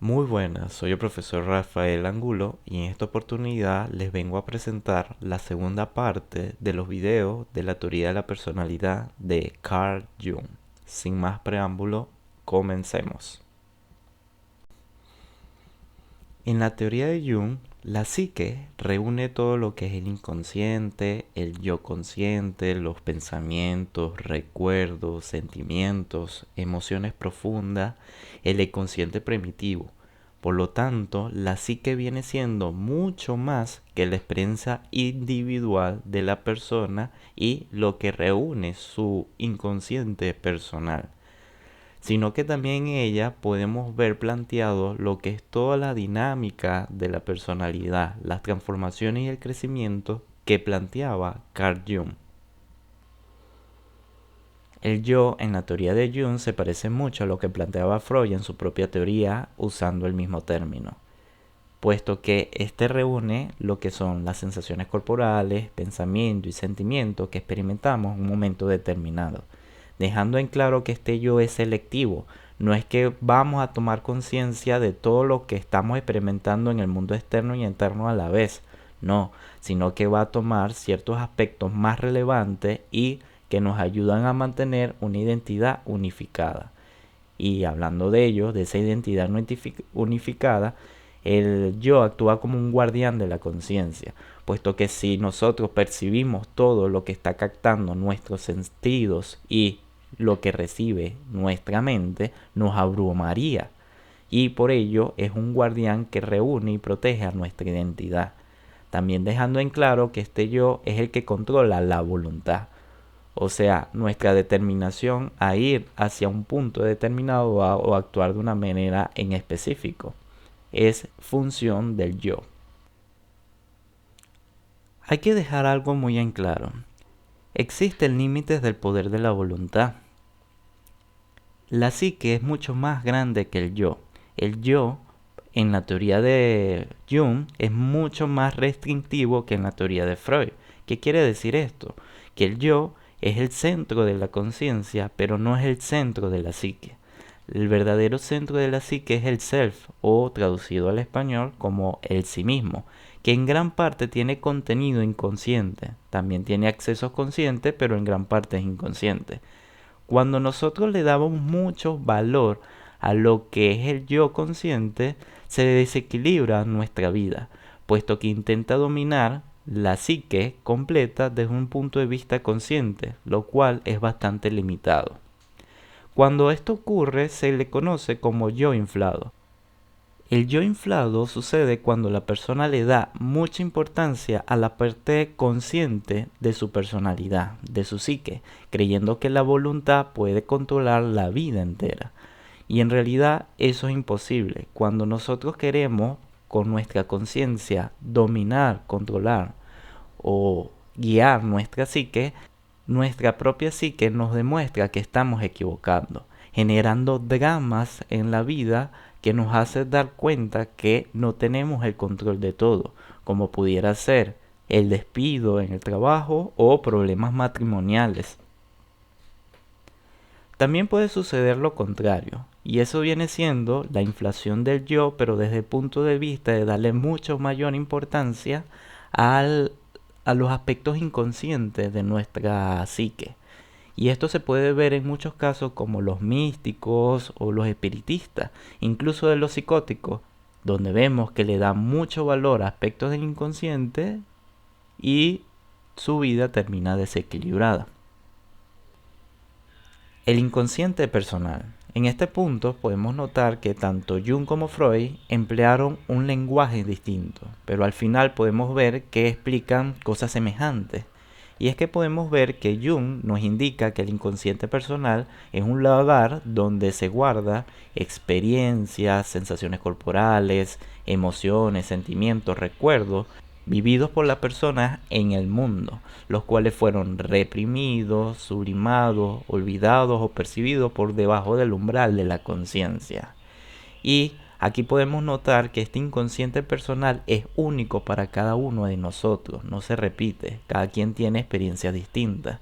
Muy buenas, soy el profesor Rafael Angulo y en esta oportunidad les vengo a presentar la segunda parte de los videos de la teoría de la personalidad de Carl Jung. Sin más preámbulo, comencemos. En la teoría de Jung, la psique reúne todo lo que es el inconsciente, el yo consciente, los pensamientos, recuerdos, sentimientos, emociones profundas, el inconsciente primitivo. Por lo tanto, la psique viene siendo mucho más que la experiencia individual de la persona y lo que reúne su inconsciente personal, sino que también en ella podemos ver planteado lo que es toda la dinámica de la personalidad, las transformaciones y el crecimiento que planteaba Carl Jung. El yo en la teoría de Jung se parece mucho a lo que planteaba Freud en su propia teoría usando el mismo término, puesto que este reúne lo que son las sensaciones corporales, pensamiento y sentimiento que experimentamos en un momento determinado, dejando en claro que este yo es selectivo. No es que vamos a tomar conciencia de todo lo que estamos experimentando en el mundo externo y interno a la vez, no, sino que va a tomar ciertos aspectos más relevantes y que nos ayudan a mantener una identidad unificada. Y hablando de ello, de esa identidad unificada, el yo actúa como un guardián de la conciencia, puesto que si nosotros percibimos todo lo que está captando nuestros sentidos y lo que recibe nuestra mente, nos abrumaría. Y por ello es un guardián que reúne y protege a nuestra identidad. También dejando en claro que este yo es el que controla la voluntad. O sea, nuestra determinación a ir hacia un punto determinado o actuar de una manera en específico es función del yo. Hay que dejar algo muy en claro. Existen límites del poder de la voluntad. La psique es mucho más grande que el yo. El yo, en la teoría de Jung, es mucho más restrictivo que en la teoría de Freud. ¿Qué quiere decir esto? Que el yo es el centro de la conciencia, pero no es el centro de la psique. El verdadero centro de la psique es el self, o traducido al español como el sí mismo, que en gran parte tiene contenido inconsciente. También tiene accesos conscientes, pero en gran parte es inconsciente. Cuando nosotros le damos mucho valor a lo que es el yo consciente, se desequilibra nuestra vida, puesto que intenta dominar la psique completa desde un punto de vista consciente, lo cual es bastante limitado. Cuando esto ocurre, se le conoce como yo inflado. El yo inflado sucede cuando la persona le da mucha importancia a la parte consciente de su personalidad, de su psique, creyendo que la voluntad puede controlar la vida entera. Y en realidad eso es imposible. Cuando nosotros queremos con nuestra conciencia dominar, controlar o guiar nuestra psique, nuestra propia psique nos demuestra que estamos equivocando, generando dramas en la vida que nos hace dar cuenta que no tenemos el control de todo, como pudiera ser el despido en el trabajo o problemas matrimoniales. También puede suceder lo contrario, y eso viene siendo la inflación del yo, pero desde el punto de vista de darle mucho mayor importancia a los aspectos inconscientes de nuestra psique. Y esto se puede ver en muchos casos como los místicos o los espiritistas, incluso de los psicóticos, donde vemos que le dan mucho valor a aspectos del inconsciente y su vida termina desequilibrada. El inconsciente personal. En este punto podemos notar que tanto Jung como Freud emplearon un lenguaje distinto, pero al final podemos ver que explican cosas semejantes. Y es que podemos ver que Jung nos indica que el inconsciente personal es un lugar donde se guarda experiencias, sensaciones corporales, emociones, sentimientos, recuerdos vividos por las personas en el mundo, los cuales fueron reprimidos, sublimados, olvidados o percibidos por debajo del umbral de la conciencia. Y aquí podemos notar que este inconsciente personal es único para cada uno de nosotros, no se repite, cada quien tiene experiencias distintas.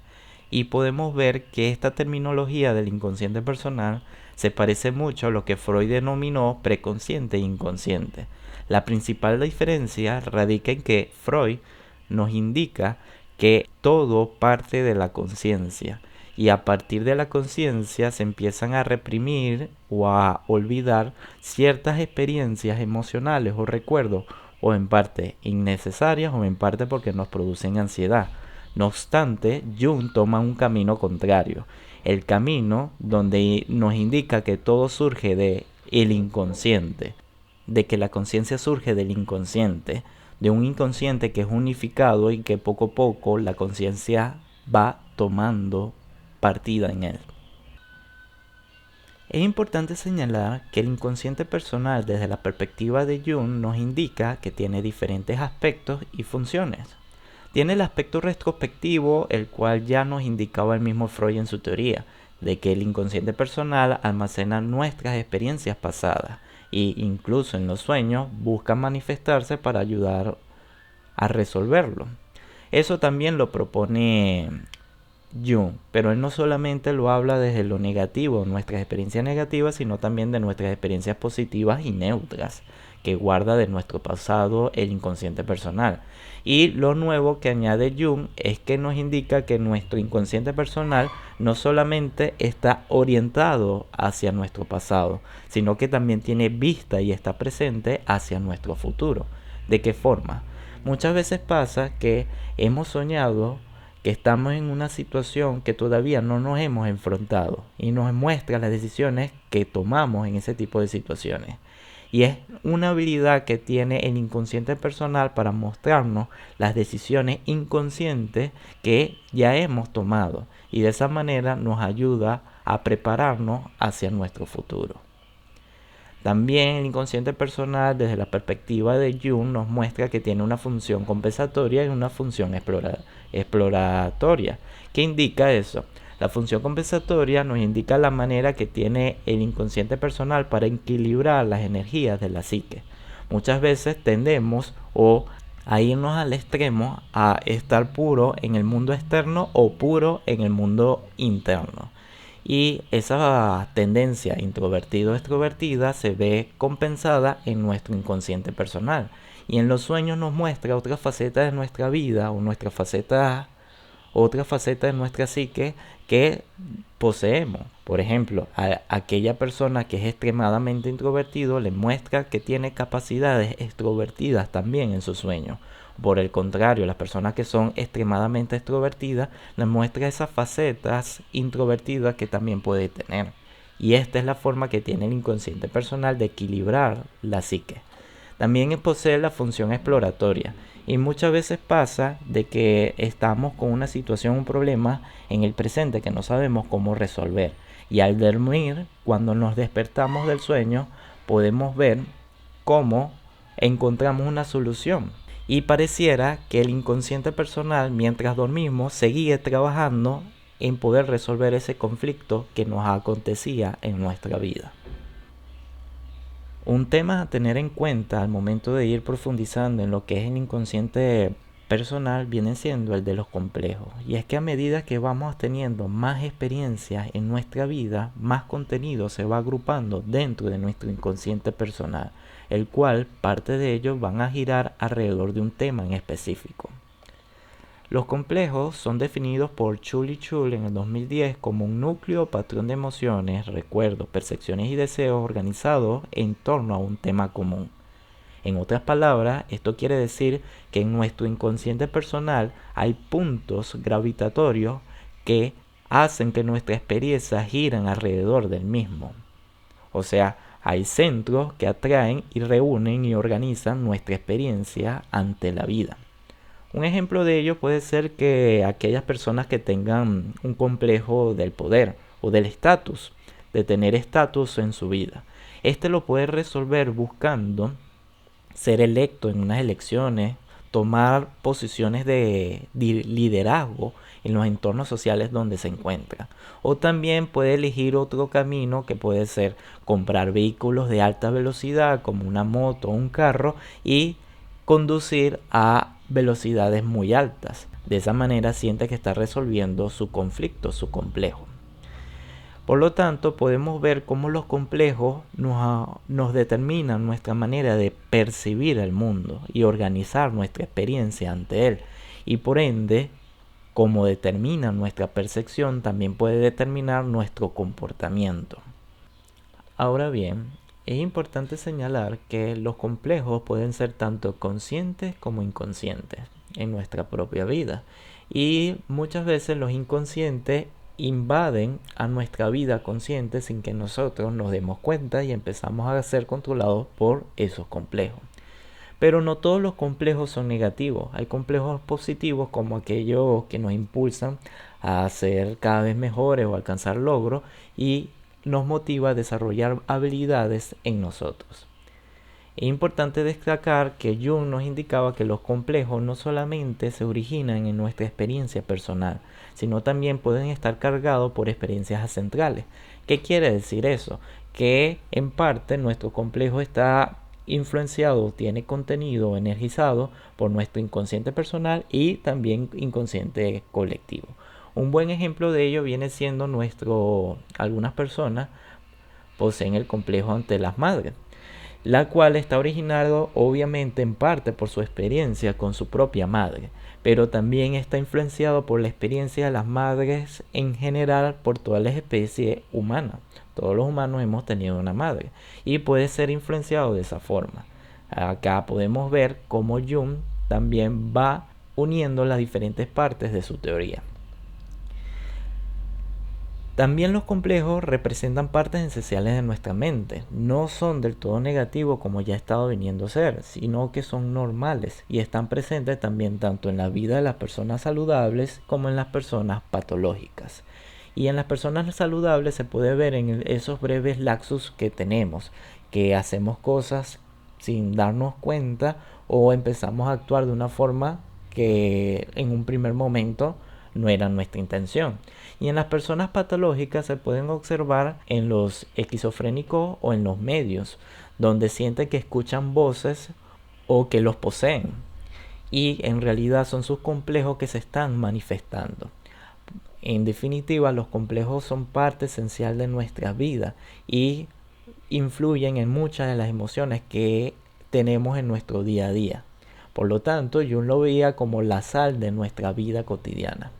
Y podemos ver que esta terminología del inconsciente personal se parece mucho a lo que Freud denominó preconsciente e inconsciente. La principal diferencia radica en que Freud nos indica que todo parte de la conciencia y a partir de la conciencia se empiezan a reprimir o a olvidar ciertas experiencias emocionales o recuerdos, o en parte innecesarias o en parte porque nos producen ansiedad. No obstante, Jung toma un camino contrario, el camino donde nos indica que todo surge de el inconsciente, de que la conciencia surge del inconsciente, de un inconsciente que es unificado y que poco a poco la conciencia va tomando partida en él. Es importante señalar que el inconsciente personal desde la perspectiva de Jung nos indica que tiene diferentes aspectos y funciones. Tiene el aspecto retrospectivo, el cual ya nos indicaba el mismo Freud en su teoría, de que el inconsciente personal almacena nuestras experiencias pasadas e incluso en los sueños busca manifestarse para ayudar a resolverlo. Eso también lo propone Jung, pero él no solamente lo habla desde lo negativo, nuestras experiencias negativas, sino también de nuestras experiencias positivas y neutras que guarda de nuestro pasado el inconsciente personal. Y lo nuevo que añade Jung es que nos indica que nuestro inconsciente personal no solamente está orientado hacia nuestro pasado, sino que también tiene vista y está presente hacia nuestro futuro. ¿De qué forma? Muchas veces pasa que hemos soñado que estamos en una situación que todavía no nos hemos enfrentado y nos muestra las decisiones que tomamos en ese tipo de situaciones. Y es una habilidad que tiene el inconsciente personal para mostrarnos las decisiones inconscientes que ya hemos tomado y de esa manera nos ayuda a prepararnos hacia nuestro futuro. También el inconsciente personal desde la perspectiva de Jung nos muestra que tiene una función compensatoria y una función exploratoria. ¿Qué indica eso? La función compensatoria nos indica la manera que tiene el inconsciente personal para equilibrar las energías de la psique. Muchas veces tendemos a irnos al extremo a estar puro en el mundo externo o puro en el mundo interno. Y esa tendencia introvertido-extrovertida se ve compensada en nuestro inconsciente personal. Y en los sueños nos muestra otra faceta de nuestra vida o otra faceta de nuestra psique que poseemos. Por ejemplo, a aquella persona que es extremadamente introvertido le muestra que tiene capacidades extrovertidas también en sus sueños. Por el contrario, las personas que son extremadamente extrovertidas les muestra esas facetas introvertidas que también puede tener. Y esta es la forma que tiene el inconsciente personal de equilibrar la psique. También posee la función exploratoria. Y muchas veces pasa de que estamos con una situación, un problema en el presente que no sabemos cómo resolver. Y al dormir, cuando nos despertamos del sueño, podemos ver cómo encontramos una solución. Y pareciera que el inconsciente personal, mientras dormimos, seguía trabajando en poder resolver ese conflicto que nos acontecía en nuestra vida. Un tema a tener en cuenta al momento de ir profundizando en lo que es el inconsciente personal viene siendo el de los complejos. Y es que a medida que vamos teniendo más experiencias en nuestra vida, más contenido se va agrupando dentro de nuestro inconsciente personal, el cual parte de ellos van a girar alrededor de un tema en específico. Los complejos son definidos por Chul y Chul en el 2010 como un núcleo o patrón de emociones, recuerdos, percepciones y deseos organizados en torno a un tema común. En otras palabras, esto quiere decir que en nuestro inconsciente personal hay puntos gravitatorios que hacen que nuestra experiencia giren alrededor del mismo. O sea, hay centros que atraen y reúnen y organizan nuestra experiencia ante la vida. Un ejemplo de ello puede ser que aquellas personas que tengan un complejo del poder o del estatus, de tener estatus en su vida. Este lo puede resolver buscando ser electo en unas elecciones, tomar posiciones de liderazgo en los entornos sociales donde se encuentra. O también puede elegir otro camino que puede ser comprar vehículos de alta velocidad como una moto o un carro y conducir a velocidades muy altas. De esa manera siente que está resolviendo su conflicto, su complejo. Por lo tanto, podemos ver cómo los complejos nos determinan nuestra manera de percibir el mundo y organizar nuestra experiencia ante él. Y por ende, como determina nuestra percepción, también puede determinar nuestro comportamiento. Ahora bien, es importante señalar que los complejos pueden ser tanto conscientes como inconscientes en nuestra propia vida. Y muchas veces los inconscientes invaden a nuestra vida consciente sin que nosotros nos demos cuenta y empezamos a ser controlados por esos complejos. Pero no todos los complejos son negativos. Hay complejos positivos como aquellos que nos impulsan a ser cada vez mejores o alcanzar logros y nos motiva a desarrollar habilidades en nosotros. Es importante destacar que Jung nos indicaba que los complejos no solamente se originan en nuestra experiencia personal, sino también pueden estar cargados por experiencias ancestrales. ¿Qué quiere decir eso? Que en parte nuestro complejo está influenciado, tiene contenido energizado por nuestro inconsciente personal y también inconsciente colectivo. Un buen ejemplo de ello viene siendo algunas personas poseen el complejo ante las madres, la cual está originado obviamente en parte por su experiencia con su propia madre, pero también está influenciado por la experiencia de las madres en general por todas las especies humanas. Todos los humanos hemos tenido una madre y puede ser influenciado de esa forma. Acá podemos ver cómo Jung también va uniendo las diferentes partes de su teoría. También los complejos representan partes esenciales de nuestra mente. No son del todo negativos como ya ha estado viniendo a ser, sino que son normales y están presentes también tanto en la vida de las personas saludables como en las personas patológicas. Y en las personas saludables se puede ver en esos breves lapsus que tenemos, que hacemos cosas sin darnos cuenta o empezamos a actuar de una forma que en un primer momento no era nuestra intención. Y en las personas patológicas se pueden observar en los esquizofrénicos o en los medios, donde sienten que escuchan voces o que los poseen. Y en realidad son sus complejos que se están manifestando. En definitiva, los complejos son parte esencial de nuestra vida y influyen en muchas de las emociones que tenemos en nuestro día a día. Por lo tanto, Jung lo veía como la sal de nuestra vida cotidiana.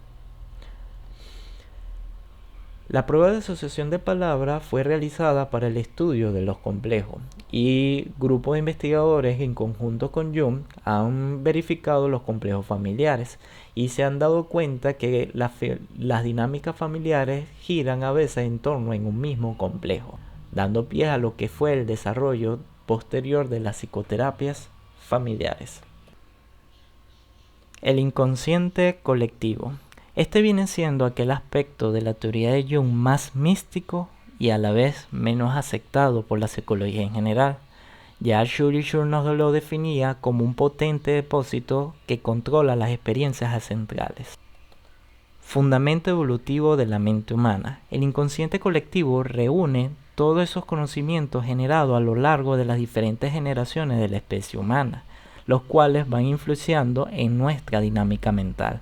La prueba de asociación de palabras fue realizada para el estudio de los complejos y grupos de investigadores en conjunto con Jung han verificado los complejos familiares y se han dado cuenta que las dinámicas familiares giran a veces en torno en un mismo complejo, dando pie a lo que fue el desarrollo posterior de las psicoterapias familiares. El inconsciente colectivo. Este viene siendo aquel aspecto de la teoría de Jung más místico y a la vez menos aceptado por la psicología en general. Ya Schrödinger nos lo definía como un potente depósito que controla las experiencias ancestrales. Fundamento evolutivo de la mente humana. El inconsciente colectivo reúne todos esos conocimientos generados a lo largo de las diferentes generaciones de la especie humana, los cuales van influenciando en nuestra dinámica mental.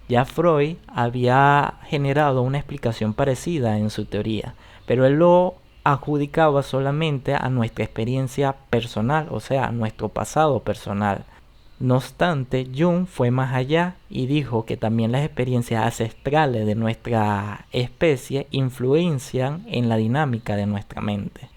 Ya Freud había generado una explicación parecida en su teoría, pero él lo adjudicaba solamente a nuestra experiencia personal, o sea, a nuestro pasado personal. No obstante, Jung fue más allá y dijo que también las experiencias ancestrales de nuestra especie influencian en la dinámica de nuestra mente.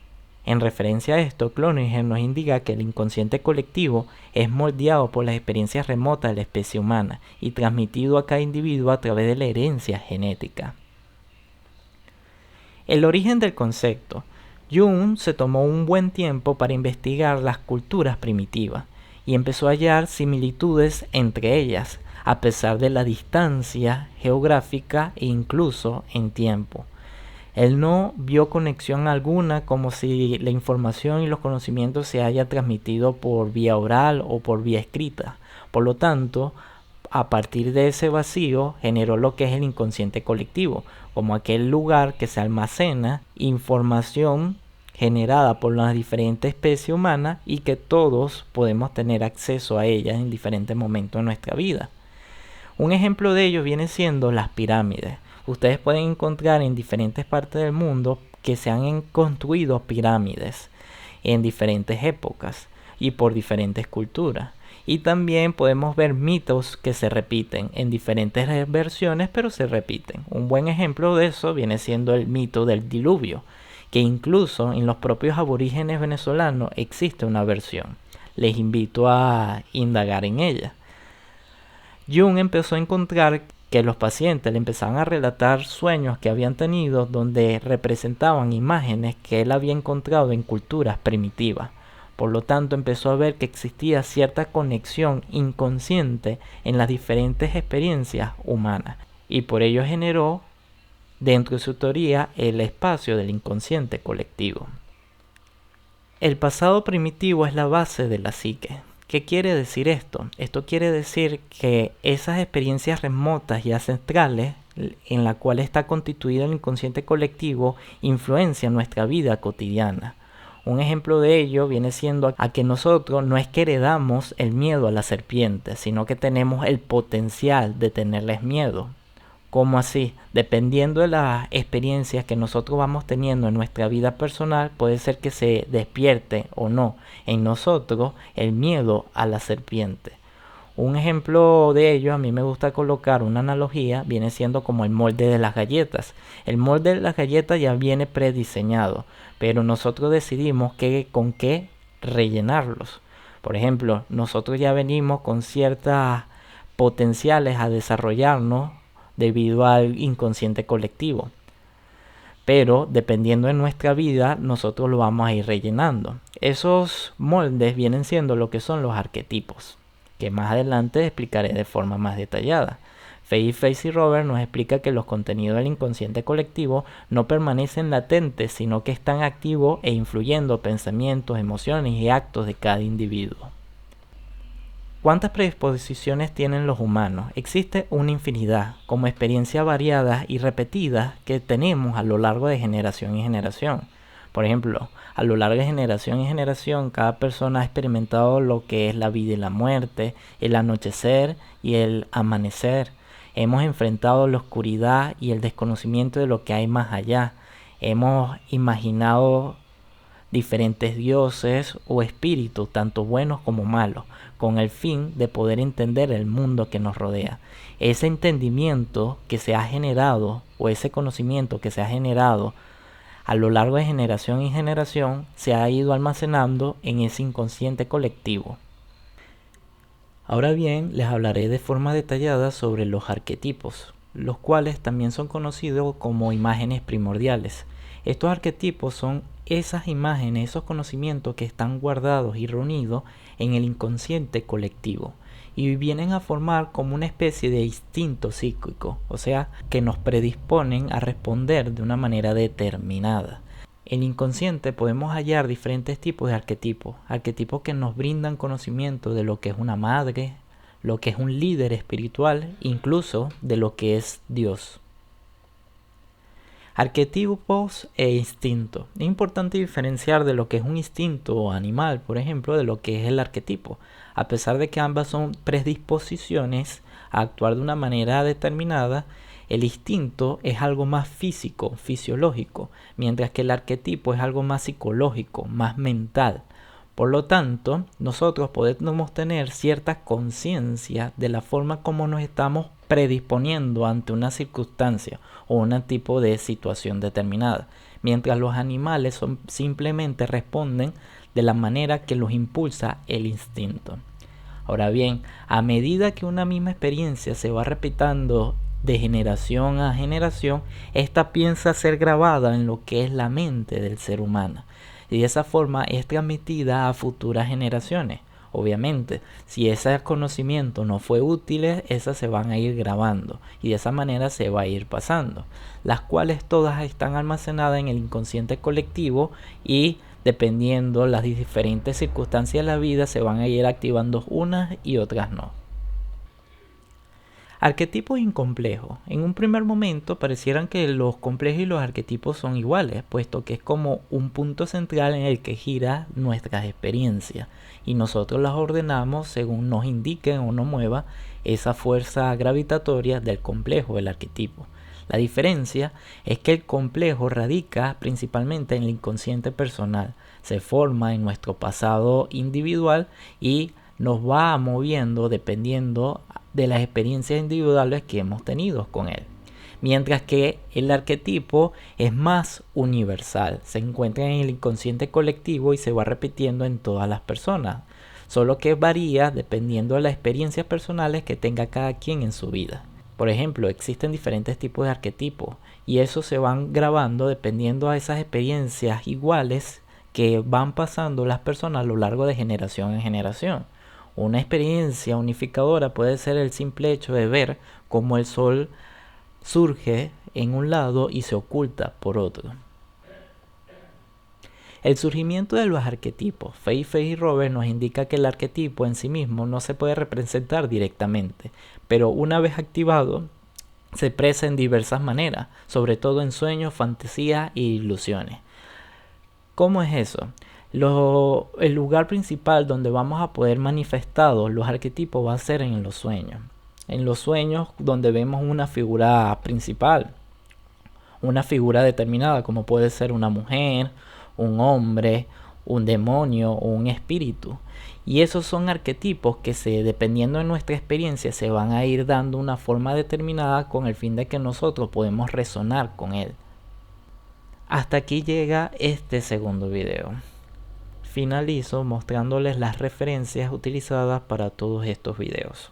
En referencia a esto, Cloninger nos indica que el inconsciente colectivo es moldeado por las experiencias remotas de la especie humana y transmitido a cada individuo a través de la herencia genética. El origen del concepto. Jung se tomó un buen tiempo para investigar las culturas primitivas y empezó a hallar similitudes entre ellas, a pesar de la distancia geográfica e incluso en tiempo. Él no vio conexión alguna, como si la información y los conocimientos se haya transmitido por vía oral o por vía escrita. Por lo tanto, a partir de ese vacío generó lo que es el inconsciente colectivo, como aquel lugar que se almacena información generada por las diferentes especies humanas y que todos podemos tener acceso a ellas en diferentes momentos de nuestra vida. Un ejemplo de ello viene siendo las pirámides. Ustedes pueden encontrar en diferentes partes del mundo que se han construido pirámides en diferentes épocas y por diferentes culturas. Y también podemos ver mitos que se repiten en diferentes versiones, pero se repiten. Un buen ejemplo de eso viene siendo el mito del diluvio, que incluso en los propios aborígenes venezolanos existe una versión. Les invito a indagar en ella. Jung empezó a encontrar que los pacientes le empezaban a relatar sueños que habían tenido donde representaban imágenes que él había encontrado en culturas primitivas. Por lo tanto, empezó a ver que existía cierta conexión inconsciente en las diferentes experiencias humanas y por ello generó dentro de su teoría el espacio del inconsciente colectivo. El pasado primitivo es la base de la psique. ¿Qué quiere decir esto? Esto quiere decir que esas experiencias remotas y ancestrales en la cual está constituido el inconsciente colectivo influencian nuestra vida cotidiana. Un ejemplo de ello viene siendo a que nosotros no es que heredamos el miedo a la serpiente, sino que tenemos el potencial de tenerles miedo. ¿Cómo así? Dependiendo de las experiencias que nosotros vamos teniendo en nuestra vida personal, puede ser que se despierte o no en nosotros el miedo a la serpiente. Un ejemplo de ello, a mí me gusta colocar una analogía, viene siendo como el molde de las galletas. El molde de las galletas ya viene prediseñado, pero nosotros decidimos con qué rellenarlos. Por ejemplo, nosotros ya venimos con ciertas potenciales a desarrollarnos debido al inconsciente colectivo. Pero dependiendo de nuestra vida, nosotros lo vamos a ir rellenando. Esos moldes vienen siendo lo que son los arquetipos, que más adelante explicaré de forma más detallada. Faye Robert nos explica que los contenidos del inconsciente colectivo no permanecen latentes, sino que están activos e influyendo pensamientos, emociones y actos de cada individuo. ¿Cuántas predisposiciones tienen los humanos? Existe una infinidad, como experiencias variadas y repetidas que tenemos a lo largo de generación y generación. Por ejemplo, a lo largo de generación y generación, cada persona ha experimentado lo que es la vida y la muerte, el anochecer y el amanecer. Hemos enfrentado la oscuridad y el desconocimiento de lo que hay más allá. Hemos imaginado diferentes dioses o espíritus, tanto buenos como malos, con el fin de poder entender el mundo que nos rodea. Ese entendimiento que se ha generado o ese conocimiento que se ha generado a lo largo de generación y generación se ha ido almacenando en ese inconsciente colectivo. Ahora bien, les hablaré de forma detallada sobre los arquetipos, los cuales también son conocidos como imágenes primordiales. Estos arquetipos son esas imágenes, esos conocimientos que están guardados y reunidos en el inconsciente colectivo y vienen a formar como una especie de instinto psíquico, o sea, que nos predisponen a responder de una manera determinada. En el inconsciente podemos hallar diferentes tipos de arquetipos que nos brindan conocimiento de lo que es una madre, lo que es un líder espiritual, incluso de lo que es Dios. Arquetipos e instinto. Es importante diferenciar de lo que es un instinto animal, por ejemplo, de lo que es el arquetipo. A pesar de que ambas son predisposiciones a actuar de una manera determinada, el instinto es algo más físico, fisiológico, mientras que el arquetipo es algo más psicológico, más mental. Por lo tanto, nosotros podemos tener cierta conciencia de la forma como nos estamos predisponiendo ante una circunstancia o un tipo de situación determinada, mientras los animales simplemente responden de la manera que los impulsa el instinto. Ahora bien, a medida que una misma experiencia se va repitiendo de generación a generación, esta piensa ser grabada en lo que es la mente del ser humano y de esa forma es transmitida a futuras generaciones. Obviamente, si ese conocimiento no fue útil, esas se van a ir grabando y de esa manera se va a ir pasando, las cuales todas están almacenadas en el inconsciente colectivo y dependiendo las diferentes circunstancias de la vida se van a ir activando unas y otras no. Arquetipos incomplejos. En un primer momento parecieran que los complejos y los arquetipos son iguales, puesto que es como un punto central en el que gira nuestras experiencias y nosotros las ordenamos según nos indiquen o nos mueva esa fuerza gravitatoria del complejo, el arquetipo. La diferencia es que el complejo radica principalmente en el inconsciente personal, se forma en nuestro pasado individual y nos va moviendo dependiendo de las experiencias individuales que hemos tenido con él. Mientras que el arquetipo es más universal, se encuentra en el inconsciente colectivo y se va repitiendo en todas las personas, solo que varía dependiendo de las experiencias personales que tenga cada quien en su vida. Por ejemplo, existen diferentes tipos de arquetipos y eso se van grabando dependiendo a esas experiencias iguales que van pasando las personas a lo largo de generación en generación. Una experiencia unificadora puede ser el simple hecho de ver cómo el sol surge en un lado y se oculta por otro. El surgimiento de los arquetipos. Fay y Robert nos indica que el arquetipo en sí mismo no se puede representar directamente, pero una vez activado se expresa en diversas maneras, sobre todo en sueños, fantasías e ilusiones. ¿Cómo es eso? El lugar principal donde vamos a poder manifestar los arquetipos va a ser en los sueños. En los sueños donde vemos una figura principal, una figura determinada como puede ser una mujer, un hombre, un demonio o un espíritu. Y esos son arquetipos que dependiendo de nuestra experiencia se van a ir dando una forma determinada con el fin de que nosotros podemos resonar con él. Hasta aquí llega este segundo video. Finalizo mostrándoles las referencias utilizadas para todos estos videos.